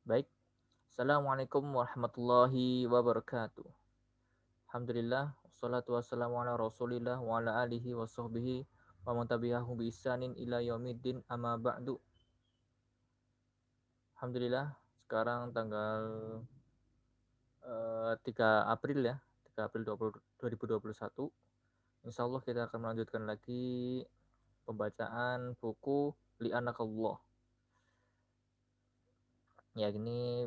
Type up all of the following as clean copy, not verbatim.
Baik. Assalamualaikum warahmatullahi wabarakatuh. Alhamdulillah, wassalatu wassalamu ala rasulillah wa ala alihi wa sahbihi wa man tabi'ahu bi ihsanin ila yaumiddin amma ba'du. Alhamdulillah, sekarang tanggal 3 April ya, 3 April 2021. Insya Allah kita akan melanjutkan lagi pembacaan buku Li'anakallah. Ya, ini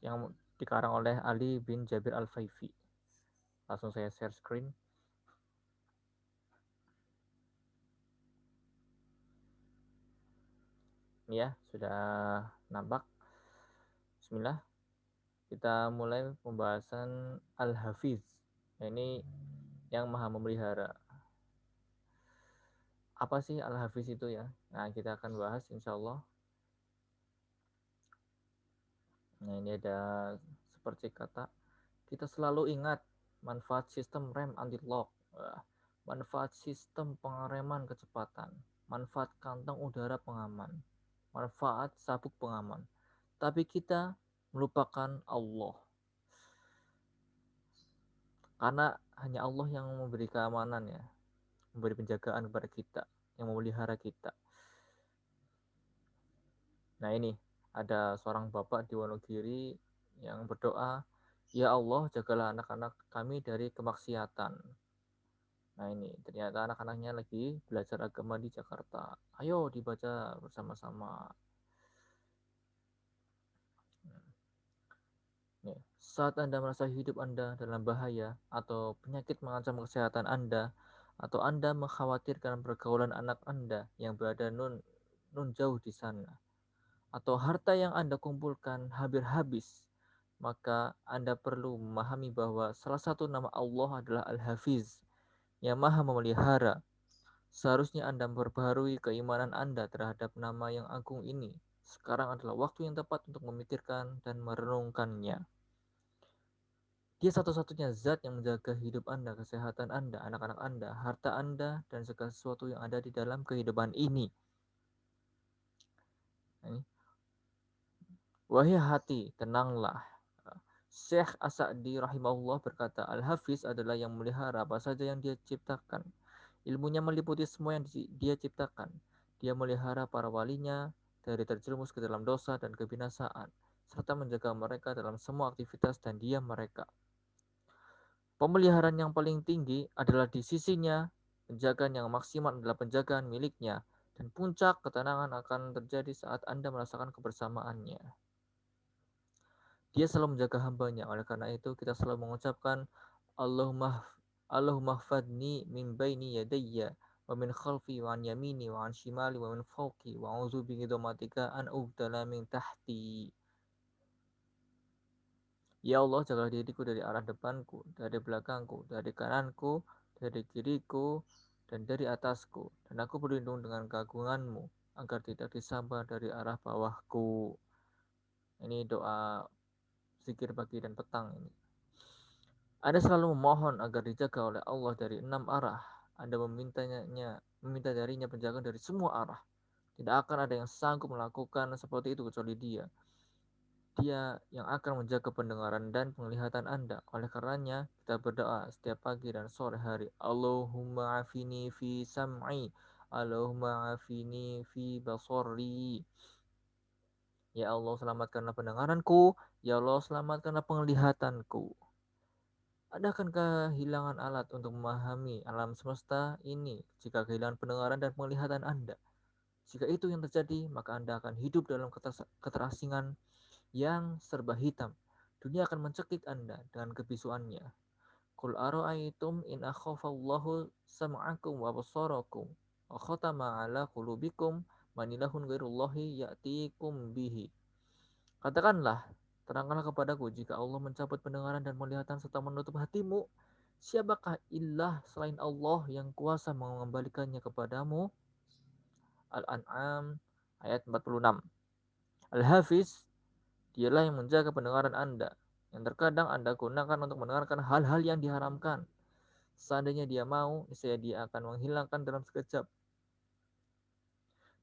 yang dikarang oleh Ali bin Jabir Al-Faifi. Langsung saya share screen. Ini ya, sudah nampak. Bismillah. Kita mulai pembahasan Al-Hafiz. Ini yang maha memelihara. Apa sih Al-Hafiz itu ya? Nah, kita akan bahas insya Allah. Nah, ini ada seperti kata, kita selalu ingat manfaat sistem rem anti-lock, manfaat sistem pengereman kecepatan, manfaat kantong udara pengaman, manfaat sabuk pengaman. Tapi kita melupakan Allah. Karena hanya Allah yang memberi keamanan ya, memberi penjagaan kepada kita, yang memelihara kita. Nah ini, ada seorang bapak di Wonogiri yang berdoa, ya Allah jagalah anak-anak kami dari kemaksiatan. Nah ini, ternyata anak-anaknya lagi belajar agama di Jakarta. Ayo dibaca bersama-sama. Nih, saat Anda merasa hidup Anda dalam bahaya atau penyakit mengancam kesehatan Anda, atau Anda mengkhawatirkan pergaulan anak Anda yang berada nun jauh di sana, atau harta yang Anda kumpulkan hampir habis, maka Anda perlu memahami bahwa salah satu nama Allah adalah Al-Hafiz, yang maha memelihara. Seharusnya Anda memperbaharui keimanan Anda terhadap nama yang agung ini. Sekarang adalah waktu yang tepat untuk memikirkan dan merenungkannya. Dia satu-satunya zat yang menjaga hidup Anda, kesehatan Anda, anak-anak Anda, harta Anda, dan segala sesuatu yang ada di dalam kehidupan ini. Wahai hati, tenanglah. Syekh As-Sa'di rahimahullah berkata, Al-Hafiz adalah yang memelihara apa saja yang dia ciptakan. Ilmunya meliputi semua yang dia ciptakan. Dia melihara para walinya dari terjerumus ke dalam dosa dan kebinasaan, serta menjaga mereka dalam semua aktivitas dan diam mereka. Pemeliharaan yang paling tinggi adalah di sisinya, penjagaan yang maksimal adalah penjagaan miliknya, dan puncak ketenangan akan terjadi saat Anda merasakan kebersamaannya. Dia selalu menjaga hambanya, oleh karena itu kita selalu mengucapkan Allahumma fadni min baini yadayya wa min khalfi wa an yamini wa an shimali wa min fawqi wa a'udzu bi'idhamatika an ubtala min tahti. Ya Allah, jagalah diriku dari arah depanku, dari belakangku, dari kananku, dari kiriku, dan dari atasku. Dan aku berlindung dengan keagunganmu, agar tidak disambar dari arah bawahku. Ini doa zikir pagi dan petang ini. Anda selalu memohon agar dijaga oleh Allah dari 6 arah. Anda meminta darinya penjagaan dari semua arah. Tidak akan ada yang sanggup melakukan seperti itu kecuali Dia. Dia yang akan menjaga pendengaran dan penglihatan Anda. Oleh karenanya, kita berdoa setiap pagi dan sore hari. Allahumma afini fi sam'i. Allahumma afini fi basari. Ya Allah, selamatkanlah pendengaranku. Ya Allah, selamatkanlah penglihatanku. Anda akan kehilangan alat untuk memahami alam semesta ini jika kehilangan pendengaran dan penglihatan Anda. Jika itu yang terjadi, maka Anda akan hidup dalam keterasingan yang serba hitam. Dunia akan mencekik Anda dengan kebisuannya. Qul ara'aytum in akhafallahu sam'akum wa basarakum wa khatama ala qulubikum manilahun ghairullahi ya'tikum bihi. Katakanlah, terangkanlah kepadaku jika Allah mencabut pendengaran dan penglihatan serta menutup hatimu, siapakah ilah selain Allah yang kuasa mengembalikannya kepadamu? Al-An'am ayat 46. Al-Hafiz, dialah yang menjaga pendengaran Anda, yang terkadang Anda gunakan untuk mendengarkan hal-hal yang diharamkan. Seandainya Dia mau, niscaya Dia akan menghilangkan dalam sekejap.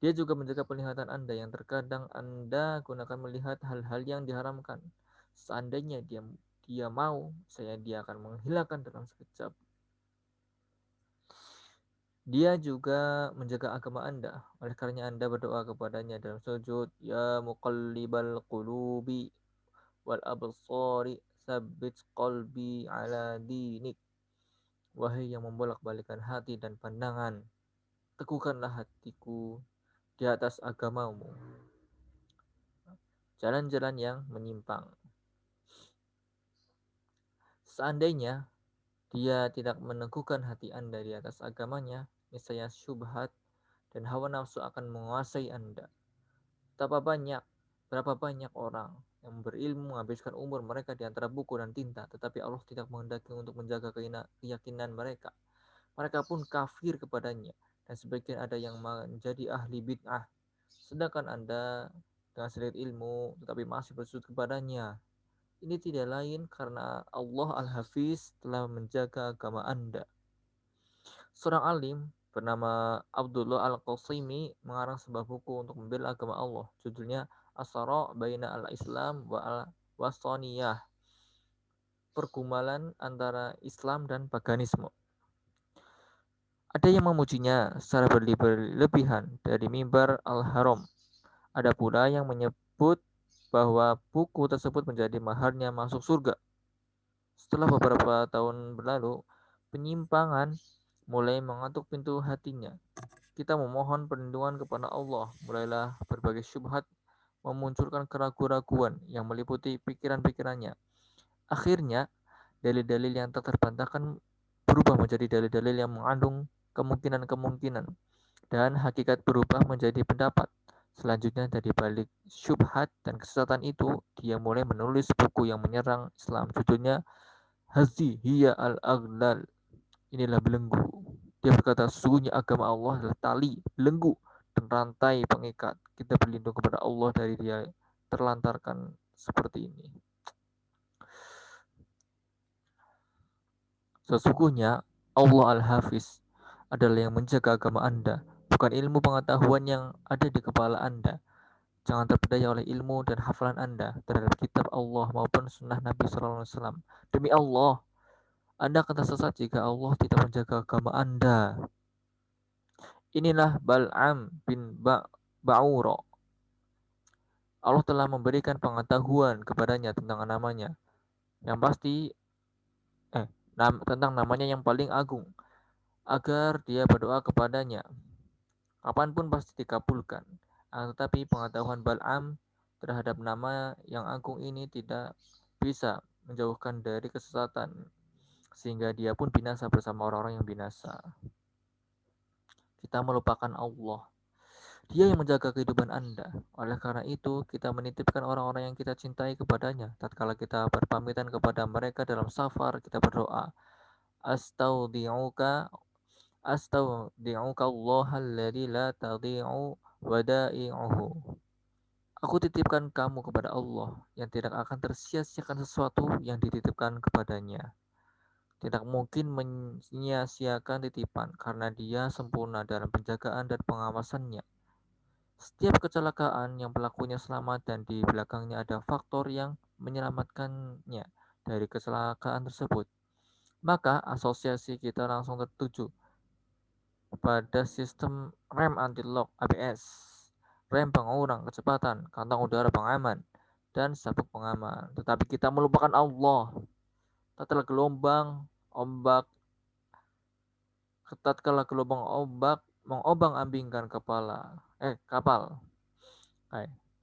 Dia juga menjaga penglihatan Anda yang terkadang Anda gunakan melihat hal-hal yang diharamkan. Seandainya dia mau, dia akan menghilangkan dalam sekejap. Dia juga menjaga agama Anda. Oleh karena Anda berdoa kepadanya dalam sujud, Ya muqallibal qulubi wal absari, tsabbit qalbi ala dinik. Wahai yang membolak-balikan hati dan pandangan, teguhkanlah hatiku di atas agamamu. Jalan-jalan yang menyimpang. Seandainya dia tidak meneguhkan hati Anda di atas agamanya, niscaya syubhat dan hawa nafsu akan menguasai Anda. Berapa banyak orang yang berilmu menghabiskan umur mereka di antara buku dan tinta, tetapi Allah tidak menghendaki untuk menjaga keyakinan mereka. Mereka pun kafir kepadanya, dan sebagian ada yang menjadi ahli bid'ah. Sedangkan Anda dengan sedikit ilmu, tetapi masih bersujud kepadanya. Ini tidak lain karena Allah Al-Hafiz telah menjaga agama Anda. Seorang alim bernama Abdullah Al-Qasimi mengarang sebuah buku untuk membela agama Allah. Judulnya As-Sara' Baina Al-Islam wa Al-Wasaniyah. Pergumulan antara Islam dan paganisme. Ada yang memujinya secara berlebihan dari mimbar Al-Haram. Ada pula yang menyebut bahwa buku tersebut menjadi maharnya masuk surga. Setelah beberapa tahun berlalu, penyimpangan mulai mengetuk pintu hatinya. Kita memohon perlindungan kepada Allah. Mulailah berbagai syubhat memunculkan keraguan-raguan yang meliputi pikiran-pikirannya. Akhirnya, dalil-dalil yang tak terbantahkan berubah menjadi dalil-dalil yang mengandung kemungkinan-kemungkinan, dan hakikat berubah menjadi pendapat. Selanjutnya, dari balik syubhat dan kesesatan itu, dia mulai menulis buku yang menyerang Islam. Judulnya Hazi Hiya Al-Aghlal. Inilah belenggu. Dia berkata, sesungguhnya agama Allah adalah tali, belenggu, dan rantai pengikat. Kita berlindung kepada Allah dari dia terlantarkan seperti ini. Sesungguhnya Allah Al-Hafiz adalah yang menjaga agama Anda, bukan ilmu pengetahuan yang ada di kepala Anda. Jangan terpedaya oleh ilmu dan hafalan Anda terhadap kitab Allah maupun sunnah Nabi SAW. Demi Allah, Anda akan tersesat jika Allah tidak menjaga agama Anda. Inilah Bal'am bin Ba'ura. Allah telah memberikan pengetahuan kepadanya tentang namanya yang pasti tentang namanya yang paling agung, agar dia berdoa kepadanya kapanpun pasti dikabulkan. Tetapi pengetahuan Bal'am terhadap nama yang agung ini tidak bisa menjauhkan dari kesesatan, sehingga dia pun binasa bersama orang-orang yang binasa. Kita melupakan Allah. Dia yang menjaga kehidupan Anda. Oleh karena itu, kita menitipkan orang-orang yang kita cintai kepadanya. Tatkala kita berpamitan kepada mereka dalam safar, kita berdoa, Astaudi'uka Allah alladzi la tadhi'u wada'i'uhu. Aku titipkan kamu kepada Allah yang tidak akan tersia-siakan sesuatu yang dititipkan kepadanya. Tidak mungkin menyia-siakan titipan karena dia sempurna dalam penjagaan dan pengawasannya. Setiap kecelakaan yang pelakunya selamat dan di belakangnya ada faktor yang menyelamatkannya dari kecelakaan tersebut, maka asosiasi kita langsung tertuju pada sistem rem anti-lock ABS, rem pengurang kecepatan, kantong udara pengaman, dan sabuk pengaman. Tetapi kita melupakan Allah. Tatkala gelombang ombak mengobang-ambingkan kapal.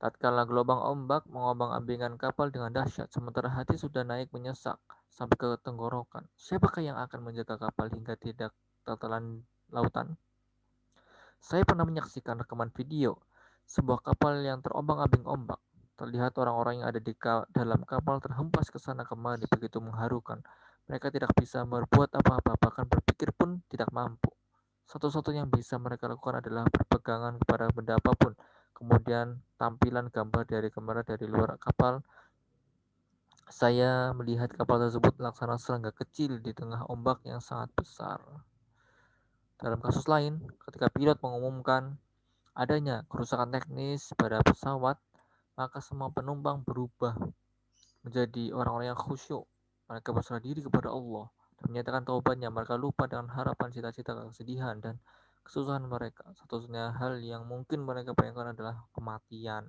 Tatkala gelombang ombak mengobang-ambingkan kapal dengan dahsyat, sementara hati sudah naik menyesak sampai ke tenggorokan. Siapakah yang akan menjaga kapal hingga tidak tertelan lautan? Saya pernah menyaksikan rekaman video sebuah kapal yang terombang-ambing ombak. Terlihat orang-orang yang ada di dalam kapal terhempas ke sana kemari begitu mengharukan. Mereka tidak bisa berbuat apa-apa, bahkan berpikir pun tidak mampu. Satu-satunya yang bisa mereka lakukan adalah berpegangan kepada benda apapun. Kemudian tampilan gambar dari kamera dari luar kapal. Saya melihat kapal tersebut laksana serangga kecil di tengah ombak yang sangat besar. Dalam kasus lain, ketika pilot mengumumkan adanya kerusakan teknis pada pesawat, maka semua penumpang berubah menjadi orang-orang yang khusyuk. Mereka berserah diri kepada Allah dan menyatakan taubatnya. Mereka lupa dengan harapan, cita-cita, kesedihan, dan kesusahan mereka. Satu-satunya hal yang mungkin mereka bayangkan adalah kematian.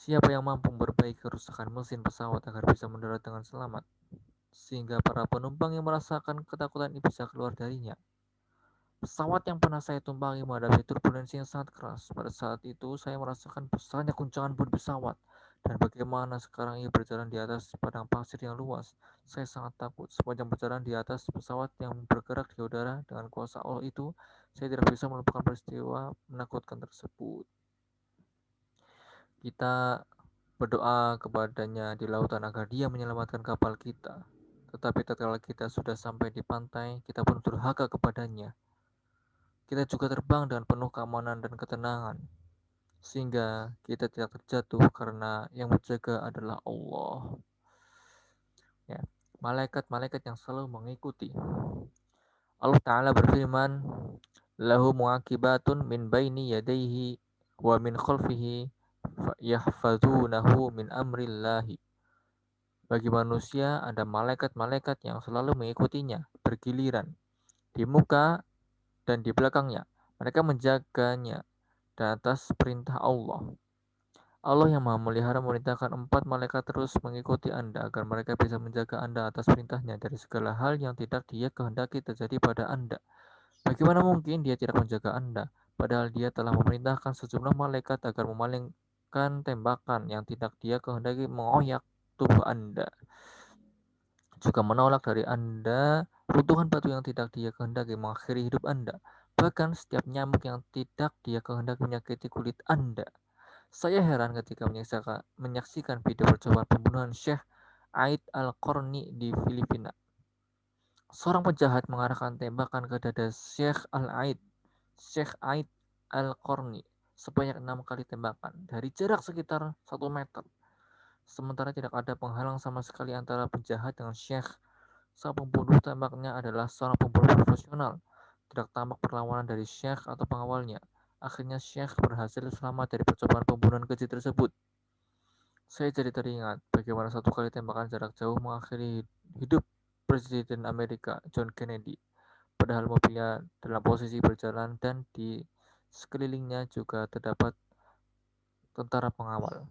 Siapa yang mampu memperbaiki kerusakan mesin pesawat agar bisa mendarat dengan selamat, sehingga para penumpang yang merasakan ketakutan ini bisa keluar darinya? Pesawat yang pernah saya tumpangi menghadapi turbulensi yang sangat keras. Pada saat itu, saya merasakan besarnya guncangan bodi pesawat dan bagaimana sekarang ia berjalan di atas padang pasir yang luas. Saya sangat takut. Sepanjang perjalanan di atas pesawat yang bergerak di udara dengan kuasa Allah itu, saya tidak bisa melupakan peristiwa menakutkan tersebut. Kita berdoa kepadanya di lautan agar dia menyelamatkan kapal kita. Tetapi tatkala kita sudah sampai di pantai, kita pun durhaka kepadanya. Kita juga terbang dengan penuh keamanan dan ketenangan, sehingga kita tidak terjatuh karena yang menjaga adalah Allah. Ya, malaikat-malaikat yang selalu mengikuti. Allah Ta'ala berfirman, lahu muaqibatun min baini yadayhi wa min khalfihi yahfazunahu min amrillahi. Bagi manusia ada malaikat-malaikat yang selalu mengikutinya, bergiliran, di muka dan di belakangnya. Mereka menjaganya dan atas perintah Allah. Allah yang Maha Melihara memerintahkan 4 malaikat terus mengikuti Anda agar mereka bisa menjaga Anda atas perintahnya dari segala hal yang tidak Dia kehendaki terjadi pada Anda. Bagaimana mungkin Dia tidak menjaga Anda, padahal Dia telah memerintahkan sejumlah malaikat agar memalingkan tembakan yang tidak Dia kehendaki mengoyak tubuh Anda, juga menolak dari Anda runtuhan batu yang tidak Dia kehendaki mengakhiri hidup Anda, bahkan setiap nyamuk yang tidak Dia kehendaki menyakiti kulit Anda. Saya heran ketika menyaksikan video percobaan pembunuhan Syekh Aid Al-Qarni di Filipina. Seorang penjahat mengarahkan tembakan ke dada Syekh Aid Al-Qarni sebanyak 6 kali tembakan dari jarak sekitar 1 meter. Sementara tidak ada penghalang sama sekali antara penjahat dengan Syekh. Sang pembunuh tembaknya adalah seorang pembunuh profesional. Tidak tampak perlawanan dari Syekh atau pengawalnya. Akhirnya Syekh berhasil selamat dari percobaan pembunuhan keji tersebut. Saya jadi teringat bagaimana satu kali tembakan jarak jauh mengakhiri hidup Presiden Amerika John Kennedy. Padahal mobilnya dalam posisi berjalan dan di sekelilingnya juga terdapat tentara pengawal.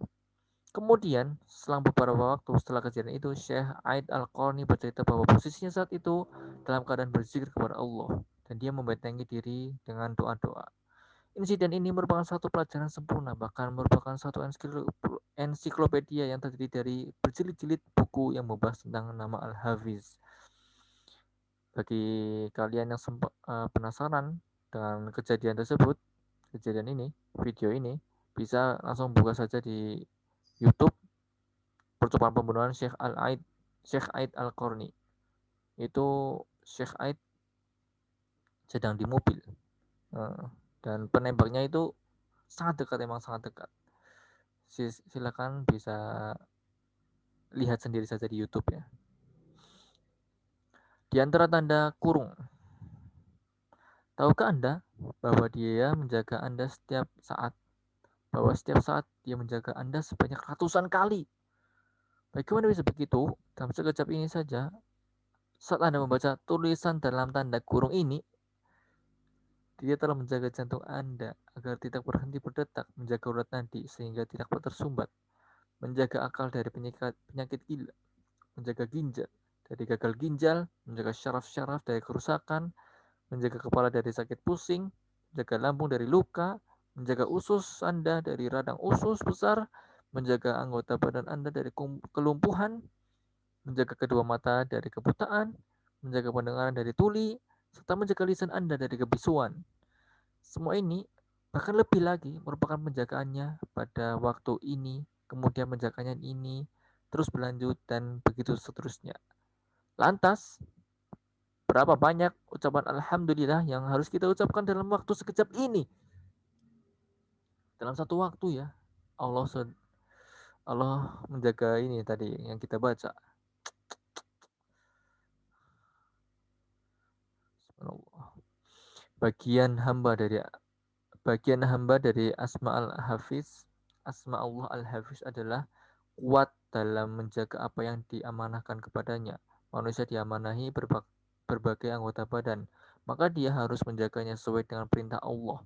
Kemudian, selang beberapa waktu setelah kejadian itu, Syekh Aid Al-Qarni bercerita bahwa posisinya saat itu dalam keadaan berzikir kepada Allah dan dia membentengi diri dengan doa-doa. Insiden ini merupakan satu pelajaran sempurna, bahkan merupakan satu ensiklopedia yang terdiri dari berjilid-jilid buku yang membahas tentang nama Al-Hafiz. Bagi kalian yang penasaran dengan kejadian tersebut, kejadian ini, video ini, bisa langsung buka saja di YouTube percobaan pembunuhan Syekh Aid Al-Qarni. Itu Syekh Aid sedang di mobil. Dan penembaknya itu sangat dekat, emang sangat dekat. Silakan bisa lihat sendiri saja di YouTube ya. Di antara tanda kurung, tahukah Anda bahwa Dia menjaga Anda setiap saat? Bahwa setiap saat Dia menjaga Anda sebanyak ratusan kali. Bagaimana bisa begitu? Dalam sekejap ini saja, saat Anda membaca tulisan dalam tanda kurung ini, Dia telah menjaga jantung Anda agar tidak berhenti berdetak, menjaga urat nadi sehingga tidak tersumbat, menjaga akal dari penyakit gila, menjaga ginjal dari gagal ginjal, menjaga syaraf-syaraf dari kerusakan, menjaga kepala dari sakit pusing, menjaga lambung dari luka, menjaga usus Anda dari radang usus besar, menjaga anggota badan Anda dari kelumpuhan, menjaga kedua mata dari kebutaan, menjaga pendengaran dari tuli, serta menjaga lisan Anda dari kebisuan. Semua ini, bahkan lebih lagi, merupakan penjagaannya pada waktu ini, kemudian penjagaannya ini, terus berlanjut, dan begitu seterusnya. Lantas, berapa banyak ucapan Alhamdulillah yang harus kita ucapkan dalam waktu sekejap ini? Dalam satu waktu ya, Allah menjaga ini tadi yang kita baca. Subhanallah. Bagian hamba dari Asma al-Hafiz, Asma Allah al-Hafiz adalah kuat dalam menjaga apa yang diamanahkan kepadanya. Manusia diamanahi berbagai anggota badan, maka dia harus menjaganya sesuai dengan perintah Allah.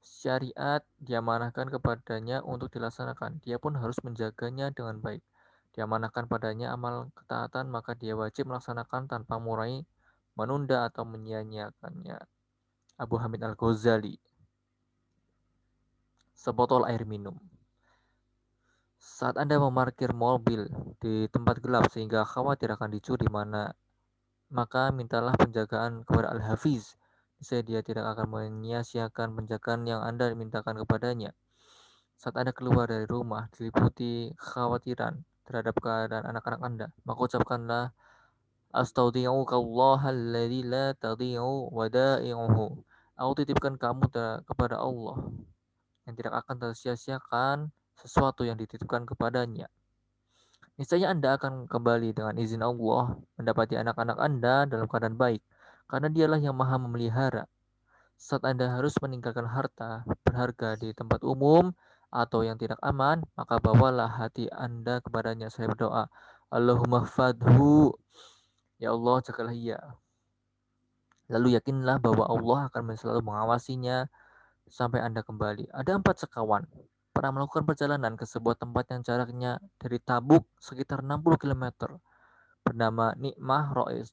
Syariat diamanahkan kepadanya untuk dilaksanakan. Dia pun harus menjaganya dengan baik. Diamanahkan padanya amal ketaatan, maka dia wajib melaksanakan tanpa murai, menunda atau menyia-nyiakannya. Abu Hamid Al-Ghazali. Sebotol air minum. Saat Anda memarkir mobil di tempat gelap sehingga khawatir akan dicuri maka mintalah penjagaan kepada Al-Hafiz. Saya dia tidak akan menyia-nyiakan penjagaan yang Anda mintakan kepadanya. Saat Anda keluar dari rumah diliputi kekhawatiran terhadap keadaan anak-anak Anda, maka ucapkanlah Astaghfirullahalladzi la tadhi'u wada'i'uhu. Aku titipkan kamu kepada Allah yang tidak akan tersia-siakan sesuatu yang dititipkan kepadanya. Niscaya Anda akan kembali dengan izin Allah mendapati anak-anak Anda dalam keadaan baik, karena dialah yang maha memelihara. Saat Anda harus meninggalkan harta berharga di tempat umum atau yang tidak aman, maka bawalah hati Anda kepadanya. Saya berdoa, Allahumma fadhu, ya Allah jagalah ia. Lalu yakinlah bahwa Allah akan selalu mengawasinya sampai Anda kembali. Ada 4 sekawan pernah melakukan perjalanan ke sebuah tempat yang jaraknya dari Tabuk sekitar 60 km, bernama Nikmah Rois.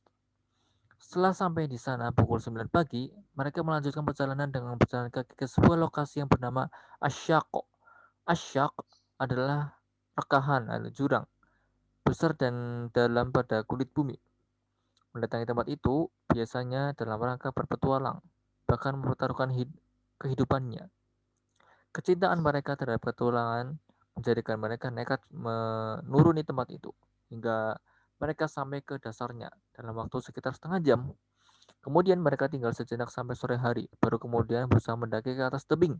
Setelah sampai di sana pukul 9 pagi, mereka melanjutkan perjalanan dengan berjalan kaki ke sebuah lokasi yang bernama Asyaq. Asyaq adalah rekahan atau jurang besar dan dalam pada kulit bumi. Mendatangi tempat itu biasanya dalam rangka berpetualang, bahkan mempertaruhkan kehidupannya. Kecintaan mereka terhadap petualangan menjadikan mereka nekat menuruni tempat itu hingga mereka sampai ke dasarnya dalam waktu sekitar setengah jam. Kemudian mereka tinggal sejenak sampai sore hari, baru kemudian berusaha mendaki ke atas tebing.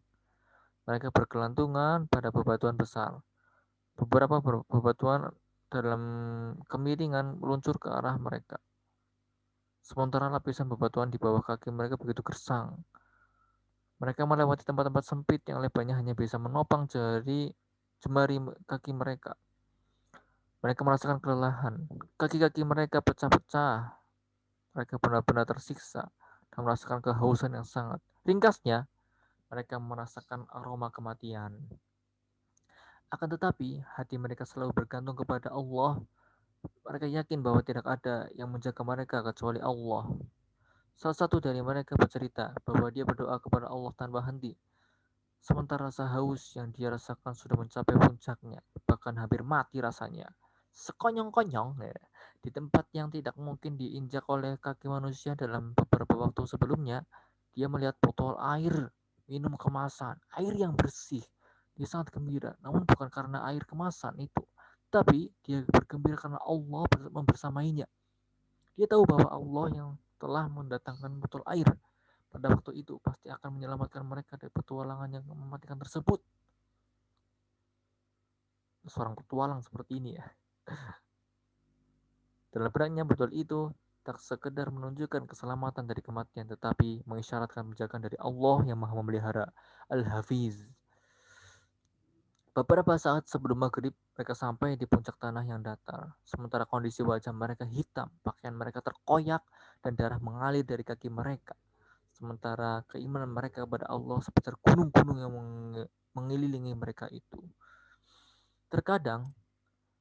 Mereka berkelantungan pada bebatuan besar. Beberapa bebatuan dalam kemiringan meluncur ke arah mereka. Sementara lapisan bebatuan di bawah kaki mereka begitu gersang. Mereka melewati tempat-tempat sempit yang lebarnya hanya bisa menopang jemari kaki mereka. Mereka merasakan kelelahan. Kaki-kaki mereka pecah-pecah. Mereka benar-benar tersiksa dan merasakan kehausan yang sangat. Ringkasnya, mereka merasakan aroma kematian. Akan tetapi, hati mereka selalu bergantung kepada Allah. Mereka yakin bahwa tidak ada yang menjaga mereka kecuali Allah. Salah satu dari mereka bercerita bahwa dia berdoa kepada Allah tanpa henti. Sementara rasa haus yang dia rasakan sudah mencapai puncaknya, bahkan hampir mati rasanya. Sekonyong-konyong, ya, di tempat yang tidak mungkin diinjak oleh kaki manusia dalam beberapa waktu sebelumnya, dia melihat botol air minum kemasan, air yang bersih. Dia sangat gembira, namun bukan karena air kemasan itu, tapi dia bergembira karena Allah membersamainya. Dia tahu bahwa Allah yang telah mendatangkan botol air pada waktu itu pasti akan menyelamatkan mereka dari petualangan yang mematikan tersebut. Seorang petualang seperti ini ya. Dalam beratnya botol itu tak sekedar menunjukkan keselamatan dari kematian, tetapi mengisyaratkan penjagaan dari Allah yang maha memelihara. Al-Hafiz. Beberapa saat sebelum maghrib, mereka sampai di puncak tanah yang datar. Sementara kondisi wajah mereka hitam, pakaian mereka terkoyak, dan darah mengalir dari kaki mereka. Sementara keimanan mereka kepada Allah sebesar gunung-gunung yang mengelilingi mereka itu. Terkadang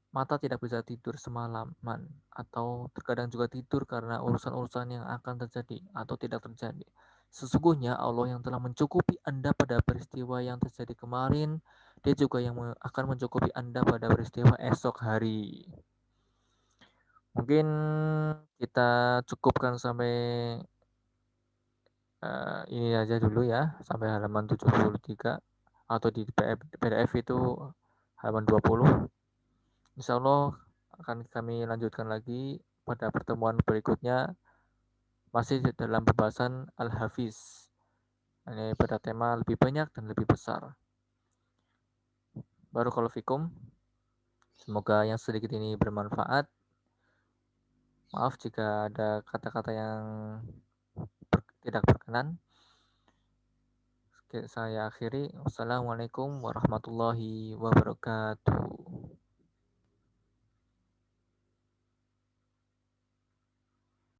mata tidak bisa tidur semalaman, atau terkadang juga tidur karena urusan-urusan yang akan terjadi atau tidak terjadi. Sesungguhnya Allah yang telah mencukupi Anda pada peristiwa yang terjadi kemarin, Dia juga yang akan mencukupi Anda pada peristiwa esok hari. Mungkin kita cukupkan sampai ini aja dulu ya, sampai halaman 73 atau di PDF itu halaman 20. Insya Allah akan kami lanjutkan lagi pada pertemuan berikutnya, masih dalam pembahasan Al-Hafiz. Ini pada tema lebih banyak dan lebih besar. Barakallahu fikum. Semoga yang sedikit ini bermanfaat. Maaf jika ada kata-kata yang tidak berkenan. Oke, saya akhiri. Wassalamualaikum warahmatullahi wabarakatuh.